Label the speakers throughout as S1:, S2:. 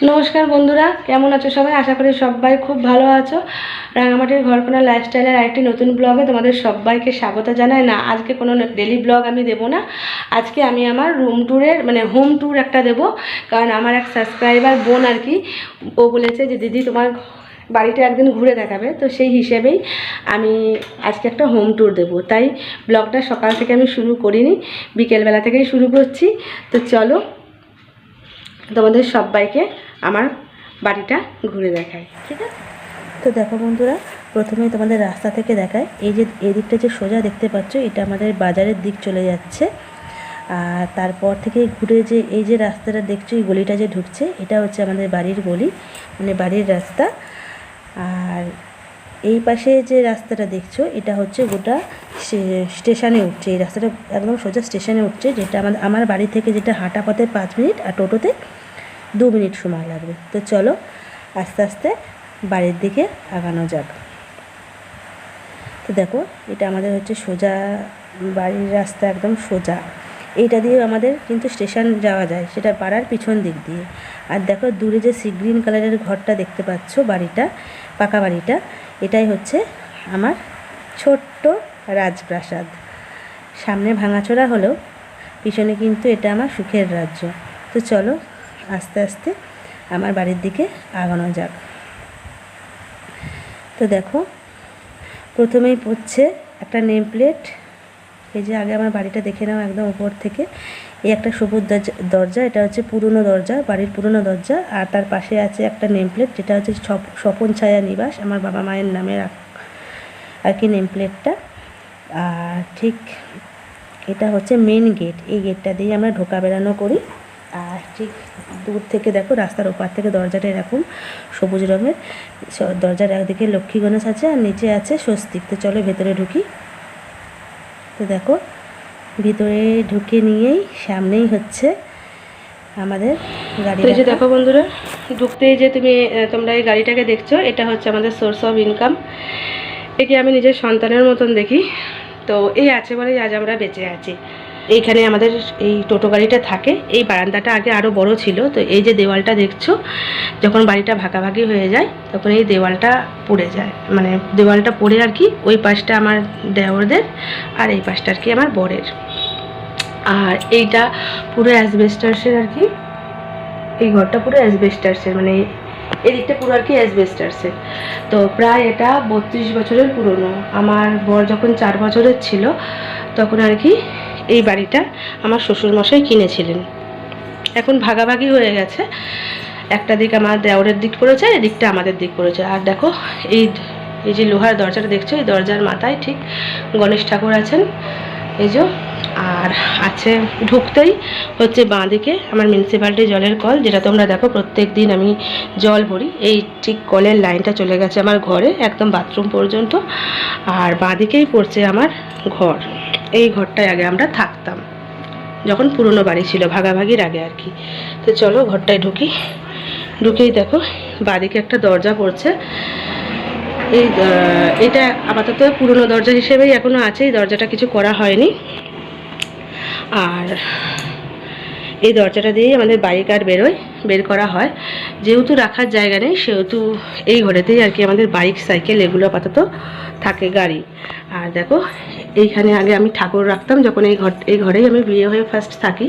S1: নমস্কার বন্ধুরা, কেমন আছো সবাই? আশা করি সবাই খুব ভালো আছো। রাঙামাটির ঘরকোনা লাইফস্টাইলের আরেকটি নতুন ব্লগে তোমাদের সবাইকে স্বাগত জানাই। না, আজকে কোনো ডেলি ব্লগ আমি দেব না। আজকে আমি আমার রুম ট্যুরের হোম ট্যুর একটা দেব। কারণ আমার এক সাবস্ক্রাইবার বোন আর কি, ও বলেছে যে দিদি তোমার বাড়িটা একদিন ঘুরে দেখাবে, তো সেই হিসেবেই আমি আজকে একটা হোম ট্যুর দেবো। তাই ব্লগটা সকাল থেকে আমি শুরু করিনি, বিকেলবেলা থেকেই শুরু করছি। তো চলো তোমাদের সবাইকে আমার বাড়িটা ঘুরে দেখাই, ঠিক আছে? তো দেখো বন্ধুরা, প্রথমেই তোমাদের রাস্তা থেকে দেখায়। এই যে এদিকটা যে সোজা দেখতে পাচ্ছ, এটা আমাদের বাজারের দিক চলে যাচ্ছে। আর তারপর থেকে ঘুরে যে এই যে রাস্তাটা দেখছো, এই গলিটা যে ঢুকছে, এটা হচ্ছে আমাদের বাড়ির গলি, মানে বাড়ির রাস্তা। আর এই পাশে যে রাস্তাটা দেখছো, এটা হচ্ছে গোটা স্টেশনে উঠছে। এই রাস্তাটা একদম সোজা স্টেশনে উঠছে, যেটা আমার বাড়ি থেকে যেটা হাঁটা পথে 5 মিনিট আর টোটোতে 2 মিনিট সময় লাগবে। তো চলো আস্তে আস্তে বাড়ির দিকে আগানো যাক। তো দেখো, এটা আমাদের হচ্ছে সোজা বাড়ির রাস্তা, একদম সোজা। এইটা দিয়ে আমাদের কিন্তু স্টেশন যাওয়া যায়, সেটা পাড়ার পিছন দিক দিয়ে। আর দেখো দূরে যে সি গ্রিন কালারের ঘরটা দেখতে পাচ্ছ, বাড়িটা, পাকা বাড়িটা, এটাই হচ্ছে আমার ছোট্ট রাজপ্রাসাদ। সামনে ভাঙাচোরা হলেও পিছনে কিন্তু এটা আমার সুখের রাজ্য। তো চলো আস্তে আস্তে আমার বাড়ির দিকে আগানো যাক। তো দেখো, প্রথমেই পড়ছে একটা নেম প্লেট। এই যে আগে আমার বাড়িটা দেখে নাও একদম উপর থেকে। এই একটা সবুজ দরজা, এটা হচ্ছে পুরনো দরজা, বাড়ির পুরনো দরজা। আর তার পাশে আছে একটা নেম প্লেট, যেটা হচ্ছে স্বপন ছায়া নিবাস, আমার বাবা মায়ের নামের আর কি নেম প্লেটটা। আর ঠিক এটা হচ্ছে মেন গেট, এই গেটটা দিয়ে আমরা ঢোকা বেরানো করি। আর ঠিক দূর থেকে দেখো, রাস্তার ওপার থেকে দরজাটা এরকম সবুজ রঙের। দরজার একদিকে লক্ষ্মী গণেশ আছে আর নিচে আছে স্বস্তিক। তো চলো ভেতরে ঢুকি। তো দেখো, ভিতরে ঢুকে নিয়েই সামনেই হচ্ছে আমাদের গাড়ি। এই যে দেখো বন্ধুরা, ঢুকতেই যে তোমরা এই গাড়িটাকে দেখছো, এটা হচ্ছে আমাদের সোর্স অফ ইনকাম। একে আমি নিজের সন্তানের মতন দেখি। তো এই আছে বলেই আজ আমরা বেঁচে আছি। এইখানে আমাদের এই টোটো গাড়িটা থাকে। এই বারান্দাটা আগে আরও বড় ছিল। তো এই যে দেওয়ালটা দেখছো, যখন বাড়িটা ভাগাভাগি হয়ে যায় তখন এই দেওয়ালটা পড়ে যায়, মানে দেওয়ালটা পড়ে আর কি। ওই পাশটা আমার দেওরদের আর এই পাশটা আর কি আমার বরের। আর এইটা পুরো অ্যাসবেস্টার্সের আর কি। এই ঘরটা পুরো অ্যাসবেস্টার্সের, মানে এদিকটা পুরো আর কি অ্যাসবেস্টার্সের। তো প্রায় এটা 32 বছরের পুরনো। আমার বর যখন 4 বছরের ছিল তখন আর কি এই বাড়িটা আমার শ্বশুরমশাই কিনেছিলেন। এখন ভাগাভাগি হয়ে গেছে, একটা দিক আমার দেওরের দিক পড়েছে, এদিকটা আমাদের দিক পড়েছে। আর দেখো, এই এই যে লোহার দরজাটা দেখছো, এই দরজার মাথায় ঠিক গণেশ ঠাকুর আছেন, এই যে। আর আছে ঢুকতেই হচ্ছে বাঁ দিকে আমার মিউনিসিপ্যালিটি জলের কল, যেটা তোমরা দেখো প্রত্যেক দিন আমি জল ভরি। এই ঠিক কলের লাইনটা চলে গেছে আমার ঘরে, একদম বাথরুম পর্যন্ত। আর বাঁ দিকেই পড়ছে আমার ঘর। এই ঘরটায় আগে আমরা থাকতাম, যখন পুরনো বাড়ি ছিল, ভাগাভাগির আগে আর কি। তো চলো ঘরটায় ঢুকি। ঢুকেই দেখো বাঁদিকে একটা দরজা পড়ছে। এটা আপাতত পুরনো দরজা হিসেবেই এখনও আছে, এই দরজাটা কিছু করা হয়নি। আর এই দরজাটা দিয়েই আমাদের বাইক আর বের করা হয়। যেহেতু রাখার জায়গা নেই, সেহেতু এই ঘরেতেই আর কি আমাদের বাইক সাইকেল এগুলো আপাতত থাকে, গাড়ি। আর দেখো, এইখানে আগে আমি ঠাকুর রাখতাম, যখন এই ঘরেই আমি বিয়ে হয়ে ফার্স্ট থাকি।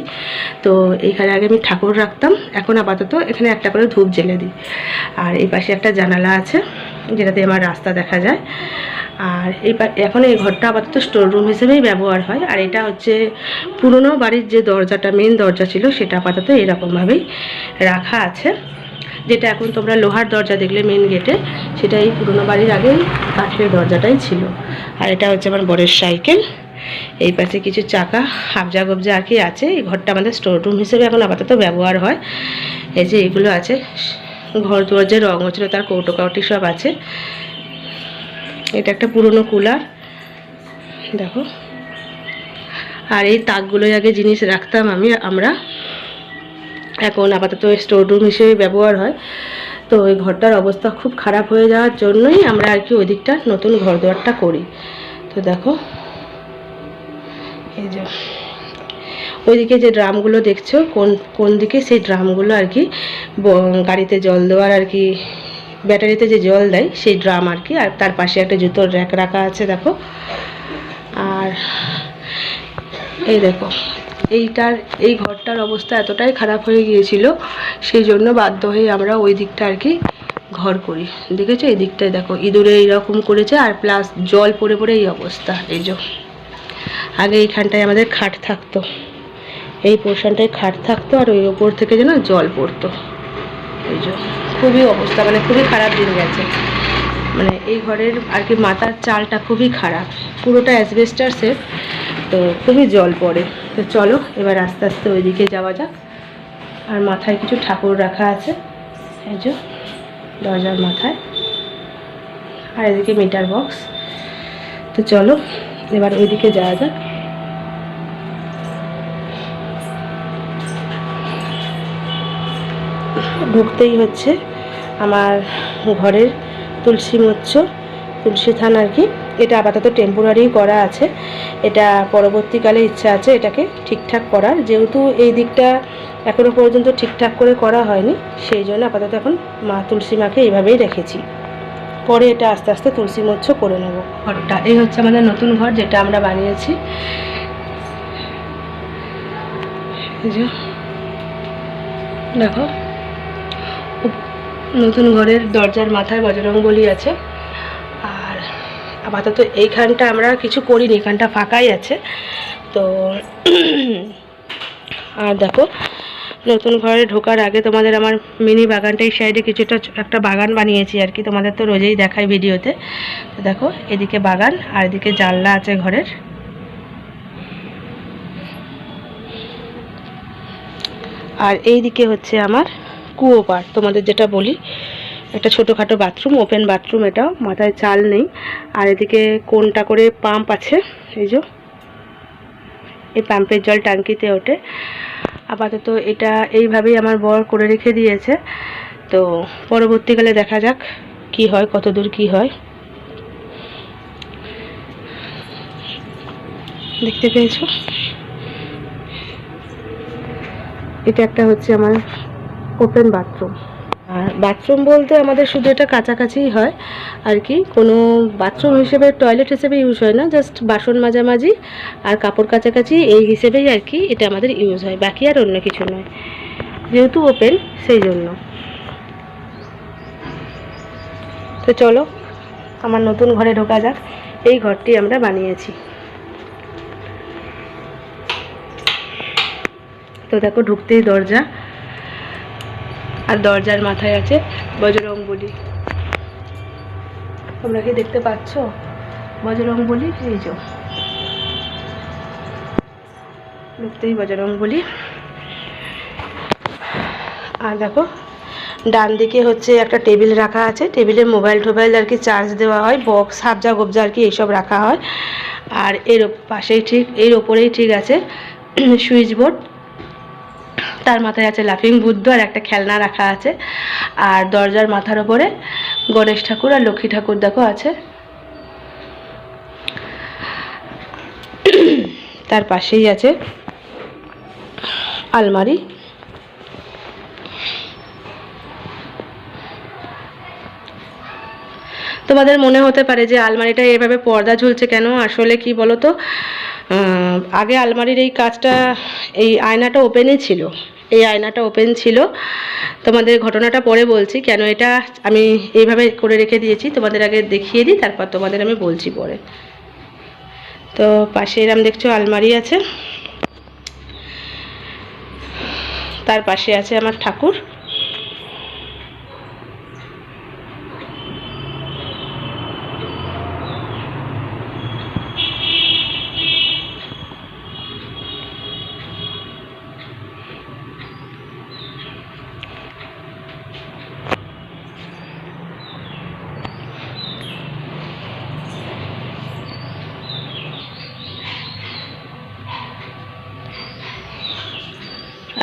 S1: তো এইখানে আগে আমি ঠাকুর রাখতাম, এখন আপাতত এখানে একটা করে ধূপ জ্বেলে দিই। আর এই পাশে একটা জানালা আছে, যেটাতে আমার রাস্তা দেখা যায়। আর এখন এই ঘরটা আপাতত স্টোর রুম হিসেবেই ব্যবহার হয়। আর এটা হচ্ছে পুরনো বাড়ির যে দরজাটা, মেন দরজা ছিল, সেটা আপাতত এরকমভাবেই রাখা আছে। যেটা এখন তোমরা লোহার দরজা দেখলে মেন গেটে, সেটা এই পুরনো বাড়ির আগেই কাঠের দরজাটাই ছিল। আর এটা হচ্ছে আমার বরের সাইকেল। এই পাশে কিছু চাকা হাবজা গবজা আর কি আছে। এই ঘরটা আমাদের স্টোর রুম হিসেবে এখন আপাতত ব্যবহার হয়। এই যে এগুলো আছে, ঘর দুয়ার যে রঙ হচ্ছিল তার কৌটো কাউটি সব আছে। এটা একটা পুরনো কুলার, দেখো। আর এই তাকগুলোই আগে জিনিস রাখতাম আমরা, এখন আপাতত স্টোর রুম হিসেবে ব্যবহার হয়। তো ওই ঘরটার অবস্থা খুব খারাপ হয়ে যাওয়ার জন্যই আমরা আর কি ওই দিকটা নতুন ঘর দুয়ারটা করি। তো দেখো, এই যে ওইদিকে যে ড্রামগুলো দেখছো কোন কোন দিকে, সেই ড্রামগুলো আর কি গাড়িতে জল দেওয়ার আর কি, ব্যাটারিতে যে জল দেয় সেই ড্রাম আর কি। আর তার পাশে একটা জুতোর র্যাক রাখা আছে দেখো। আর এই দেখো এই ঘরটার অবস্থা এতটাই খারাপ হয়ে গিয়েছিল, সেই জন্য বাধ্য হয়ে আমরা ওই দিকটা আর কি ঘর করি। দেখেছো এই দিকটায় দেখো ইঁদুরে এইরকম করেছে, আর প্লাস জল পড়ে পড়ে এই অবস্থা। এই যে আগে এইখানটায় আমাদের খাট থাকতো, এই পোর্শনটায় খাট থাকতো, আর ওই ওপর থেকে যেন জল পড়তো। এই যে খুবই অবস্থা, মানে খুবই খারাপ দিন গেছে। মানে এই ঘরের আর কি মাথার চালটা খুবই খারাপ, পুরোটা অ্যাসবেস্টাসের, তো খুবই জল পড়ে। তো চলো এবার আস্তে আস্তে ওইদিকে যাওয়া যাক। আর মাথায় কিছু ঠাকুর রাখা আছে, এই যে দরজার মাথায়, আর এদিকে মিটার বক্স। তো চলো এবার ওইদিকে যাওয়া যাক। ঢুকতেই হচ্ছে আমার ঘরের তুলসী মচ্ছ, তুলসী থান আর কি। এটা আপাতত টেম্পোরারি করা আছে, এটা পরবর্তীকালে ইচ্ছা আছে এটাকে ঠিকঠাক করার। যেহেতু এই দিকটা এখনও পর্যন্ত ঠিকঠাক করে করা হয়নি, সেই জন্য আপাতত এখন মা তুলসী মাকে এইভাবেই রেখেছি। পরে এটা আস্তে আস্তে তুলসী মচ্ছ করে নেব। ঘরটা এই হচ্ছে আমাদের নতুন ঘর, যেটা আমরা বানিয়েছি। দেখো নতুন ঘরের দরজার মাথায় বজরংবলী আছে। আর আপাতত এইখানটা আমরা কিছু করিনি, এখানটা ফাঁকাই আছে। তো আর দেখো নতুন ঘরে ঢোকার আগে তোমাদের আমার মিনি বাগানটা, এই সাইডে কিছুটা একটা বাগান বানিয়েছি আর কি, তোমাদের তো রোজেই দেখাই ভিডিওতে। তো দেখো এদিকে বাগান, আর এদিকে জানলা আছে ঘরের। আর এই দিকে হচ্ছে আমার কুয়ো পাড়, তোমাদের যেটা বলি, একটা ছোটোখাটো বাথরুম, ওপেন বাথরুম। এটাও মাথায় চাল নেই। আর এদিকে কোনটা করে পাম্প আছে, এই যে এই পাম্পের জল ট্যাঙ্কিতে ওঠে। আপাতত এটা এইভাবেই আমার বর করে রেখে দিয়েছে। তো পরবর্তীকালে দেখা যাক কি হয়, কত দূর কি হয়। দেখতে পেয়েছো, এটা একটা হচ্ছে আমার ওপেন বাথরুম। আর বাথরুম বলতে আমাদের শুধু এটা কাছাকাছিই হয় আর কি, কোনো বাথরুম হিসেবে টয়লেট হিসেবে ইউজ হয় না, জাস্ট বাসন মাজামাজি আর কাপড় কাচাকাচি এই হিসেবেই আর কি এটা আমাদের ইউজ হয়, বাকি আর অন্য কিছু নয়, যেহেতু ওপেন সেই জন্য। তো চলো আমার নতুন ঘরে ঢোকা যাক। এই ঘরটি আমরা বানিয়েছি। তো দেখো ঢুকতেই দরজা, আর দরজার মাথায় আছে বজরংবলী। তোমরা কি দেখতে পাচ্ছ বজরংবলী? এই যে ঢুকতেই বজরংবলী। আর দেখো ডান দিকে হচ্ছে একটা টেবিল রাখা আছে, টেবিলে মোবাইল টোবাইল আর কি চার্জ দেওয়া হয়, বক্স হাবজা গবজা আর কি এইসব রাখা হয়। আর এর পাশেই ঠিক এর ওপরেই ঠিক আছে সুইচ বোর্ড, তার মাথায় আছে লাফিং বুদ্ধ, আর একটা খেলনা রাখা আছে। আর দরজার মাথার ওপরে গণেশ ঠাকুর আর লক্ষ্মী ঠাকুর দেখো আছে। তার পাশেই আছে আলমারি। তোমাদের মনে হতে পারে যে আলমারিটা এভাবে পর্দা ঝুলছে কেন, আসলে কি বলো তো, আগে আলমারির এই কাজটা, এই আয়নাটা ওপেনই ছিল, এই আয়নাটা ওপেন ছিল। তোমাদের ঘটনাটা পরে বলছি, কেন এটা আমি এইভাবে করে রেখে দিয়েছি তোমাদের আগে দেখিয়ে দিই, তারপর তোমাদের আমি বলছি পরে। তো পাশে এরম দেখছো আলমারি আছে, তার পাশে আছে আমার ঠাকুর।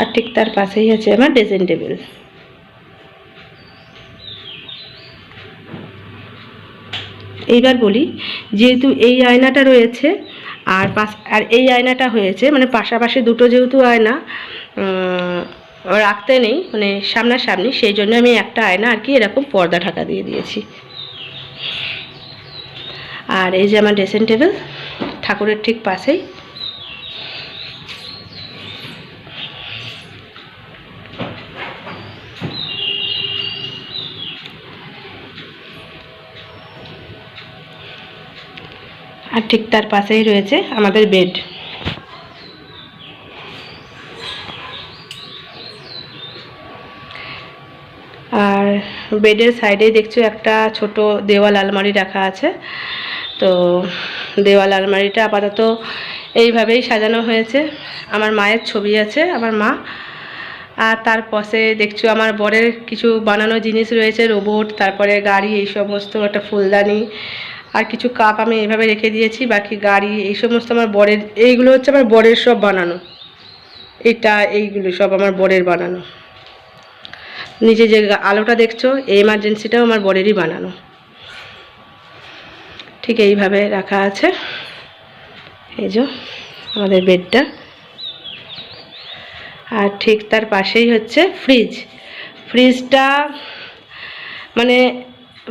S1: আর ঠিক তার পাশেই আছে আমার ড্রেসিং টেবিল। এইবার বলি, যেহেতু এই আয়নাটা রয়েছে আর এই আয়নাটা হয়েছে মানে পাশাপাশি দুটো যেহেতু আয়না রাখতে নেই মানে সামনাসামনি, সেই জন্য আমি একটা আয়না আর কি এরকম পর্দা ঢাকা দিয়ে দিয়েছি। আর এই যে আমার ড্রেসিং টেবিল ঠাকুরের ঠিক পাশেই। আর ঠিক তার পাশেই রয়েছে আমাদের বেড। আর বেডের সাইডে দেখছো একটা ছোট দেওয়াল আলমারি রাখা আছে। তো দেওয়াল আলমারিটা আপাতত এইভাবেই সাজানো হয়েছে। আমার মায়ের ছবি আছে, আমার মা। আর তার পাশে দেখছো আমার বরের কিছু বানানো জিনিস রয়েছে, রোবট, তারপরে গাড়ি, এই সমস্ত, একটা ফুলদানি আর কিছু কাপ আমি এইভাবে রেখে দিয়েছি। বাকি গাড়ি এই সমস্ত আমার বরের, এইগুলো হচ্ছে আমার বরের সব বানানো। এইগুলো সব আমার বরের বানানো। নিচে যে আলোটা দেখছো এই এমার্জেন্সিটাও আমার বরেরই বানানো। ঠিক এইভাবে রাখা আছে। এই যে আমাদের বেডটা। আর ঠিক তার পাশেই হচ্ছে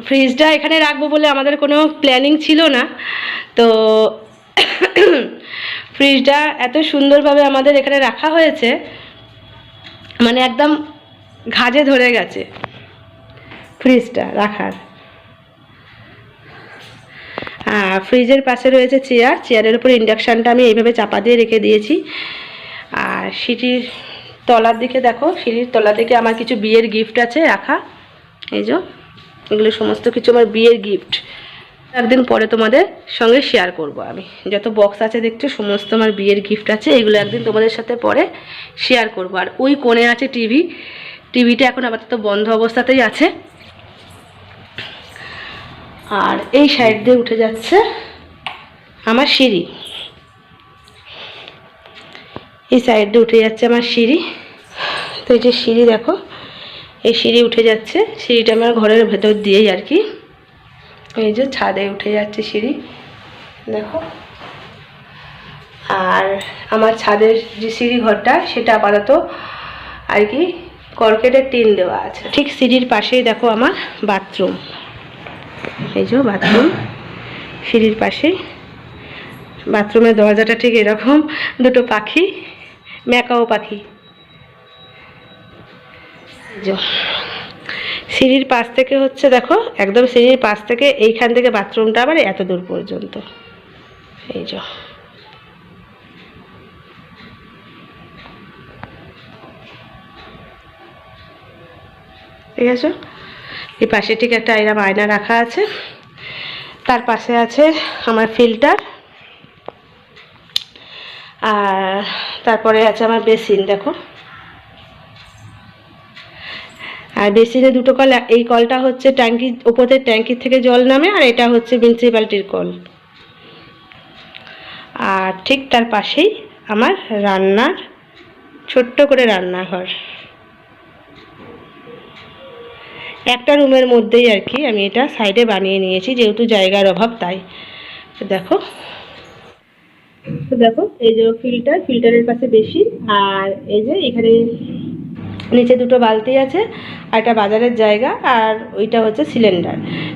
S1: ফ্রিজটা এখানে রাখবো বলে আমাদের কোনো প্ল্যানিং ছিল না। তো ফ্রিজটা এত সুন্দরভাবে আমাদের এখানে রাখা হয়েছে, মানে একদম ঘাজে ধরে গেছে ফ্রিজটা রাখার। ফ্রিজের পাশে রয়েছে চেয়ারের উপর ইন্ডাকশানটা আমি এইভাবে চাপা দিয়ে রেখে দিয়েছি। আর সিঁড়ির তলার দিকে দেখো, সিঁড়ির তলার দিকে আমার কিছু বিয়ের গিফট আছে রাখা। এই যে এগুলো সমস্ত কিছু আমার বিয়ের গিফট। একদিন পরে তোমাদের সঙ্গে শেয়ার করব। আমি যত বক্স আছে দেখছো সমস্ত আমার বিয়ের গিফট আছে, এগুলো একদিন তোমাদের সাথে পরে শেয়ার করব। আর ওই কোণে আছে টিভিটা এখন আপাতত বন্ধ অবস্থাতেই আছে। আর এই সাইড দিয়ে উঠে যাচ্ছে আমার সিঁড়ি, এই সাইড দিয়ে উঠে যাচ্ছে আমার সিঁড়ি। তো এই যে সিঁড়ি দেখো, এই সিঁড়ি উঠে যাচ্ছে, সিঁড়িটা আমার ঘরের ভেতর দিয়েই আর কি। এই যে ছাদে উঠে যাচ্ছে সিঁড়ি দেখো। আর আমার ছাদের যে সিঁড়ি ঘরটা সেটা আপাতত আর কি কর্কেটের টিন দেওয়া আছে। ঠিক সিঁড়ির পাশেই দেখো আমার বাথরুম। এই যে বাথরুম সিঁড়ির পাশেই। বাথরুমের দরজাটা ঠিক এরকম, দুটো পাখি, ম্যাকাও পাখি। সিঁড়ির পাশ থেকে হচ্ছে দেখো, একদম সিঁড়ির পাশ থেকে এইখান থেকে বাথরুমটা আবার এত দূর পর্যন্ত। এই যে ঠিক আছে। এই পাশে ঠিক একটা আয়না রাখা আছে। তার পাশে আছে আমার ফিল্টার। আর তারপরে আছে আমার বেসিন দেখো। আর বেসিনে দুটো কল, এই কলটা হচ্ছে ট্যাঙ্কির ওপরের ট্যাঙ্কির থেকে জল নামে, আর এটা হচ্ছে মিউনিসিপ্যালিটির কল। আর ঠিক তার পাশেই আমার রান্নার ছোট্ট করে রান্নাঘর, একটা রুমের মধ্যেই আর কি আমি এটা সাইডে বানিয়ে নিয়েছি, যেহেতু জায়গার অভাব তাই। দেখো এই যে ফিল্টারের পাশে বেসিন। আর এই যে এখানে নিচে দুটো বালতি আছে, আর একটা বাজারের জায়গা, আর ওইটা হচ্ছে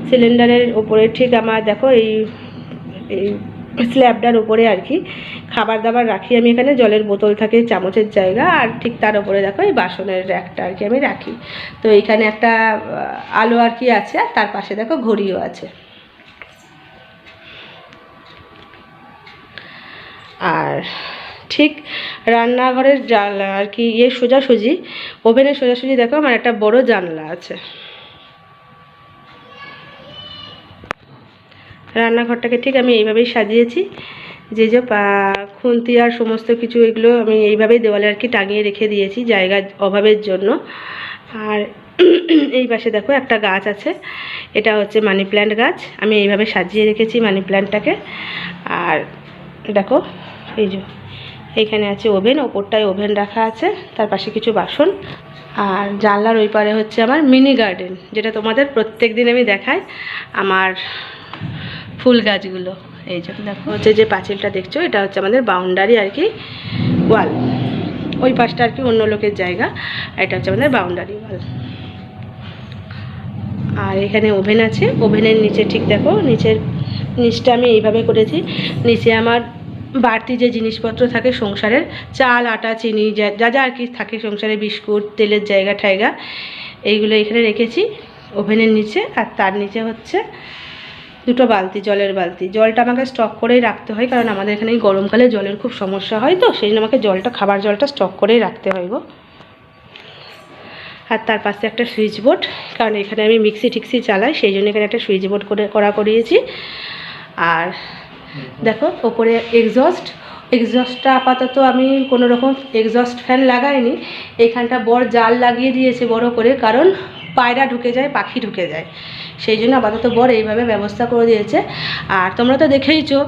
S1: সিলিন্ডারের ওপরে ঠিক আমার দেখো এই স্ল্যাবটার উপরে আর কি খাবার দাবার রাখি আমি। এখানে জলের বোতল থাকে, চামচের জায়গা, আর ঠিক তার উপরে দেখো এই বাসনের র্যাকটা আর কি আমি রাখি। তো এইখানে একটা আলো আর কি আছে, আর তার পাশে দেখো ঘড়িও আছে। আর ঠিক রান্নাঘরের জানলা আর কি সোজাসুজি, ওভেনের সোজাসুজি দেখো আমার একটা বড় জানলা আছে। রান্নাঘরটাকে ঠিক আমি এইভাবেই সাজিয়েছি, যে খুন্তি আর সমস্ত কিছু এগুলো আমি এইভাবেই দেওয়ালে আর কি টাঙিয়ে রেখে দিয়েছি জায়গার অভাবের জন্য। আর এই পাশে দেখো একটা গাছ আছে, এটা হচ্ছে মানি প্ল্যান্ট গাছ, আমি এইভাবে সাজিয়ে রেখেছি মানি প্ল্যান্টটাকে। আর দেখো এই যে এইখানে আছে ওভেন, ওপরটায় ওভেন রাখা আছে, তার পাশে কিছু বাসন। আর জানলার ওই পারে হচ্ছে আমার মিনি গার্ডেন, যেটা তোমাদের প্রত্যেক দিন আমি দেখাই, আমার ফুল গাছগুলো। এই যে দেখো হচ্ছে যে পাঁচিলটা দেখছো, এটা হচ্ছে আমাদের বাউন্ডারি আর কি ওয়াল। ওই পাশটা আর কি অন্য লোকের জায়গা, এটা হচ্ছে আমাদের বাউন্ডারি ওয়াল। আর এখানে ওভেন আছে, ওভেনের নিচে ঠিক দেখো নিচটা আমি এইভাবে করেছি। নিচে আমার বাড়তি যে জিনিসপত্র থাকে সংসারের, চাল আটা চিনি যা যা আর কি থাকে সংসারে, বিস্কুট তেলের জায়গা ঠায়গা, এইগুলো এখানে রেখেছি ওভেনের নিচে। আর তার নিচে হচ্ছে দুটো বালতি, জলের বালতি। জলটা আমাকে স্টক করেই রাখতে হয়, কারণ আমাদের এখানে গরমকালে জলের খুব সমস্যা হয়, তো সেই জন্য আমাকে খাবার জলটা স্টক করেই রাখতে হয় গো। আর তার পাশে একটা সুইচ বোর্ড, কারণ এখানে আমি মিক্সি টিক্সি চালাই, সেই জন্য এখানে একটা সুইচ বোর্ড করিয়েছি। আর দেখো ওপরে এক্সস্টটা আপাতত আমি কোনো রকম এক্সস্ট ফ্যান লাগাইনি, এখানটা বড় জাল লাগিয়ে দিয়েছে বড় করে, কারণ পায়রা ঢুকে যায়, পাখি ঢুকে যায়, সেই জন্য আপাতত বড় এইভাবে ব্যবস্থা করে দিয়েছে। আর তোমরা তো দেখেইছো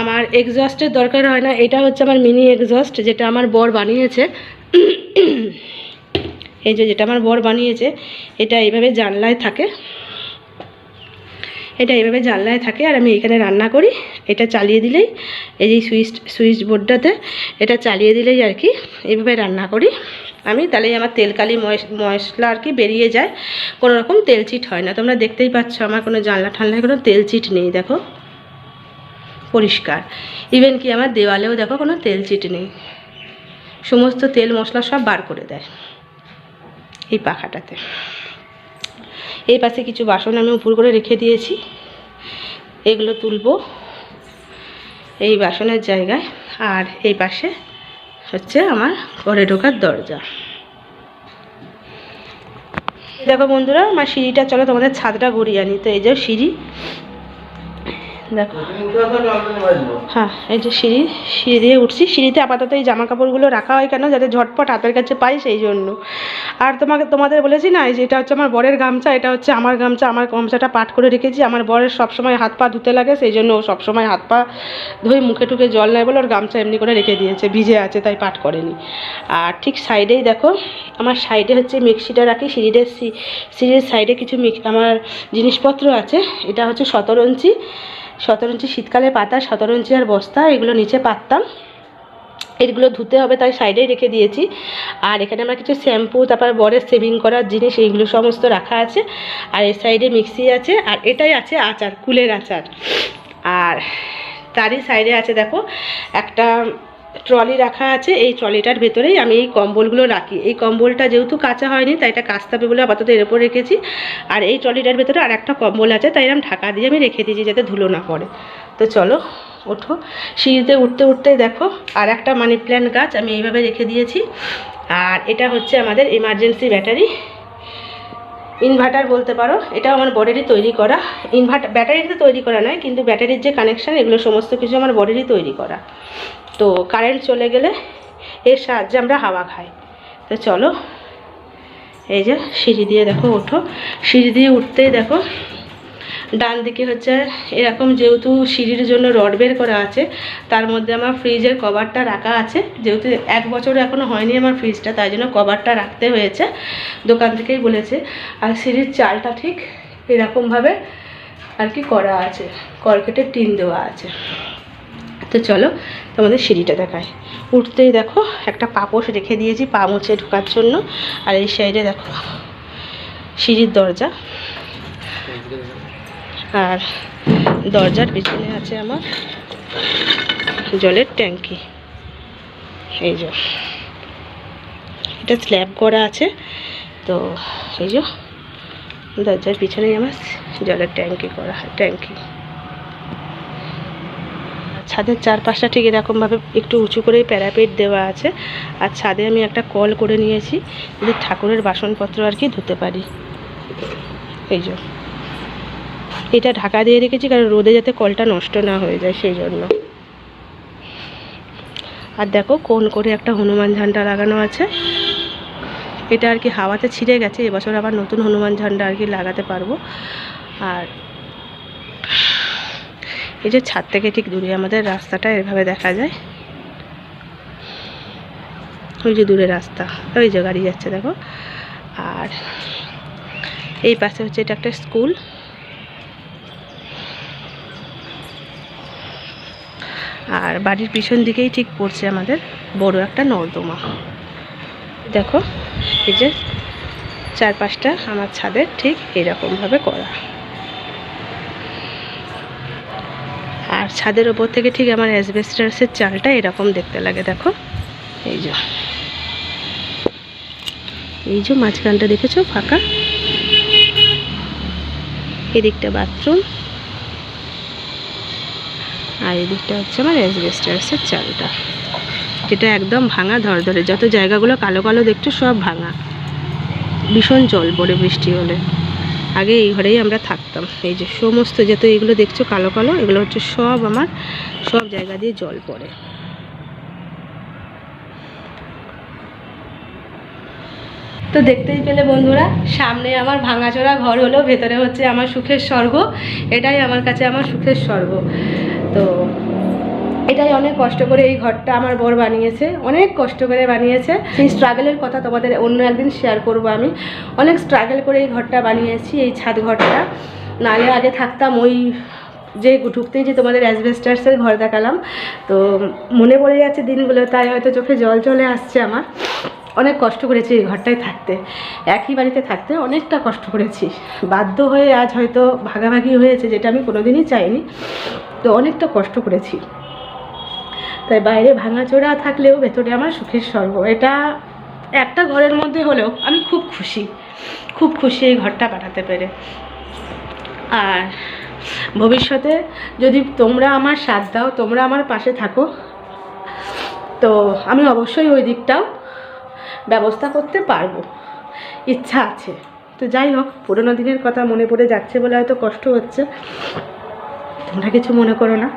S1: আমার এক্সস্টের দরকার হয় না, এটা হচ্ছে আমার মিনি এক্সস্ট, যেটা আমার বর বানিয়েছে। এই যে যেটা আমার বর বানিয়েছে, এটা এইভাবে জানলায় থাকে, আর আমি এখানে রান্না করি। এটা চালিয়ে দিলেই, এই যে সুইচ বোর্ডটাতে এটা চালিয়ে দিলেই আর কি এইভাবে রান্না করি আমি, তাহলেই আমার তেলকালি মশলা আর কি বেরিয়ে যায়, কোনো রকম তেলচিট হয় না। তোমরা দেখতেই পাচ্ছ আমার কোনো জানলা ঠান্লায় কোনো তেলচিট নেই, দেখো পরিষ্কার। ইভেন কি আমার দেওয়ালেও দেখো কোনো তেলচিট নেই, সমস্ত তেল মশলা সব বার করে দেয় এই পাখাটাতে। এই পাশে কিছু বাসন আমি উপর করে রেখে দিয়েছি, এগুলো তুলবো এই বাসনের জায়গায়। আর এই পাশে হচ্ছে আমার ঘরে ঢোকার দরজা। দেখো বন্ধুরা, আমার সিঁড়িটা, চলো তোমাদের ছাদটা ঘুরিয়ে আনি। তো এই যে সিঁড়ি দেখো, হ্যাঁ এই যে সিঁড়ি দিয়ে উঠছি। সিঁড়িতে আপাতত এই জামা কাপড়গুলো রাখা হয় কেন, যাতে ঝটপট হাতের কাছে পাই, সেই জন্য। আর তোমাদের বলেছি না, যে এটা হচ্ছে আমার বরের গামছা, এটা হচ্ছে আমার গামছা। আমার গামছাটা পাট করে রেখেছি, আমার বরের সবসময় হাত পা ধুতে লাগে, সেই জন্য ও সবসময় হাত পা ধুয়ে মুখে টুকে জল নেয় বলে ওর গামছা এমনি করে রেখে দিয়েছে, ভিজে আছে তাই পাট করেনি। আর ঠিক সাইডেই দেখো, আমার সাইডে হচ্ছে মিক্সিটা রাখি, সিঁড়ির সাইডে কিছু আমার জিনিসপত্র আছে। এটা হচ্ছে 17 ইঞ্চি শীতকালে পাতা, 17 ইঞ্চি আর বস্তা, এগুলো নিচে পাততাম, এগুলো ধুতে হবে তাই সাইডেই রেখে দিয়েছি। আর এখানে আমার কিছু শ্যাম্পু, তারপর বরের সেভিং করার জিনিস, এইগুলো সমস্ত রাখা আছে। আর এই সাইডে মিক্সি আছে, আর এটাই আছে আচার, কুলের আচার। আর তারই সাইডে আছে দেখো একটা ট্রলি রাখা আছে, এই ট্রলিটার ভেতরেই আমি এই কম্বলগুলো রাখি। এই কম্বলটা যেহেতু কাচা হয়নি, তাই এটা কাচতে হবে বলে আপাতত এর উপর রেখেছি। আর এই ট্রলিটার ভেতরে আর একটা কম্বল আছে, তাই এরকম ঢাকা দিয়ে আমি রেখে দিয়েছি যাতে ধুলো না পড়ে। তো চলো ওঠো। সিঁড়িতে উঠতে দেখো আর একটা মানি প্ল্যান্ট গাছ আমি এইভাবে রেখে দিয়েছি। আর এটা হচ্ছে আমাদের এমার্জেন্সি ব্যাটারি, ইনভার্টার বলতে পারো, এটাও আমার বরেরই তৈরি করা। ব্যাটারিতে তৈরি করা নয়, কিন্তু ব্যাটারির যে কানেকশান, এগুলো সমস্ত কিছু আমার বরেরই তৈরি করা। তো কারেন্ট চলে গেলে এর সাহায্যে আমরা হাওয়া খাই। তো চলো, এই যে সিঁড়ি দিয়ে দেখো ওঠো। সিঁড়ি দিয়ে উঠতেই দেখো ডান দিকে হচ্ছে এরকম, যেহেতু সিঁড়ির জন্য রড বের করা আছে, তার মধ্যে আমার ফ্রিজের কভারটা রাখা আছে। যেহেতু 1 বছর এখনও হয়নি আমার ফ্রিজটা, তাই জন্য কভারটা রাখতে হয়েছে, দোকান থেকেই বলেছে। আর সিঁড়ির চালটা ঠিক এরকমভাবে আর কি করা আছে, কর্কেটের টিন দেওয়া আছে। তো চলো তোমাদের সিঁড়িটা দেখায়। উঠতেই দেখো একটা পাপোশ রেখে দিয়েছি পা মুছে ঢোকার জন্য। আর এই সাইডে দেখো সিঁড়ির দরজা, আর দরজার পিছনে আছে আমার জলের ট্যাঙ্কি। এই যে এটা স্ল্যাব করা আছে, তো এই যে দরজার পিছনেই আমার জলের ট্যাঙ্কি করা হয়, ট্যাঙ্কি। ছাদের চারপাশটা ঠিক এরকমভাবে একটু উঁচু করেই প্যারাপেট দেওয়া আছে। আর ছাদে আমি একটা কল করে নিয়েছি, যদি ঠাকুরের বাসনপত্র আর কি ধুতে পারি। এই যে এটা ঢাকা দিয়ে রেখেছি, কারণ রোদে যাতে কলটা নষ্ট না হয়ে যায়, সেই জন্য। আর দেখো কোন করে একটা হনুমান ঝান্ডা লাগানো আছে, এটা আর কি হাওয়াতে ছিঁড়ে গেছে, এবছর আবার নতুন হনুমান ঝান্ডা আর কি লাগাতে পারবো। আর এই যে ছাদ থেকে ঠিক দূরে আমাদের রাস্তাটা এভাবে দেখা যায়, ওই যে দূরে রাস্তা, ওই যে গাড়ি যাচ্ছে দেখো। আর এই পাশে হচ্ছে এটা একটা স্কুল। আর বাড়ির পিছন দিকেই ঠিক পড়ছে আমাদের বড় একটা নর্দমা। দেখো এই যে চারপাশটা আমার ছাদের ঠিক এরকমভাবে করা, আর ছাদের ওপর থেকে ঠিক আমার অ্যাসবেস্টসের চালটা এরকম দেখতে লাগে। দেখো এই যে মাঝখানটা দেখেছো ফাঁকা, এদিকটা বাথরুম আর এদিকটা হচ্ছে আমার অ্যাসবেস্টসের চালটা, যেটা একদম ভাঙা ধরধরে। যত জায়গাগুলো কালো কালো দেখছো সব ভাঙা, ভীষণ জল পড়ে বৃষ্টি হলে। আগে এই ঘরেই আমরা থাকতাম। এই যে সমস্ত যত এগুলো দেখছো কালো কালো, এগুলো হচ্ছে সব আমার সব জায়গা দিয়ে জল পড়ে। তো দেখতেই পেলে বন্ধুরা, সামনে আমার ভাঙাচোরা ঘর হলো, ভেতরে হচ্ছে আমার সুখের স্বর্গ। এটাই আমার কাছে আমার সুখের স্বর্গ। তো এটাই অনেক কষ্ট করে এই ঘরটা আমার বর বানিয়েছে, অনেক কষ্ট করে বানিয়েছে। সেই স্ট্রাগলের কথা তোমাদের অন্য একদিন শেয়ার করব। আমি অনেক স্ট্রাগল করে এই ঘরটা বানিয়েছি, এই ছাদ ঘরটা। নালে আগে থাকতাম ওই যে ঢুকতেই যে তোমাদের অ্যাসবেস্টাসের ঘর দেখালাম, তো মনে পড়ে যাচ্ছে দিনগুলো, তাই হয়তো চোখে জল চলে আসছে আমার। অনেক কষ্ট করেছি এই ঘরটায় থাকতে, একই বাড়িতে থাকতে অনেকটা কষ্ট করেছি। বাধ্য হয়ে আজ হয়তো ভাগাভাগি হয়েছে, যেটা আমি কোনোদিনই চাইনি। তো অনেকটা কষ্ট করেছি, তাই বাইরে ভাঙাচোরা থাকলেও ভেতরে আমার সুখের স্বর্গ। এটা একটা ঘরের মধ্যে হলেও আমি খুব খুশি, খুব খুশি এই ঘরটা বানাতে পেরে। আর ভবিষ্যতে যদি তোমরা আমার সাথ দাও, তোমরা আমার পাশে থাকো, তো আমি অবশ্যই ওই দিকটাও ব্যবস্থা করতে পারবো, ইচ্ছা আছে। তো যাই হোক, পুরোনো দিনের কথা মনে পড়ে যাচ্ছে বলে হয়তো কষ্ট হচ্ছে, তোমরা কিছু মনে করো না।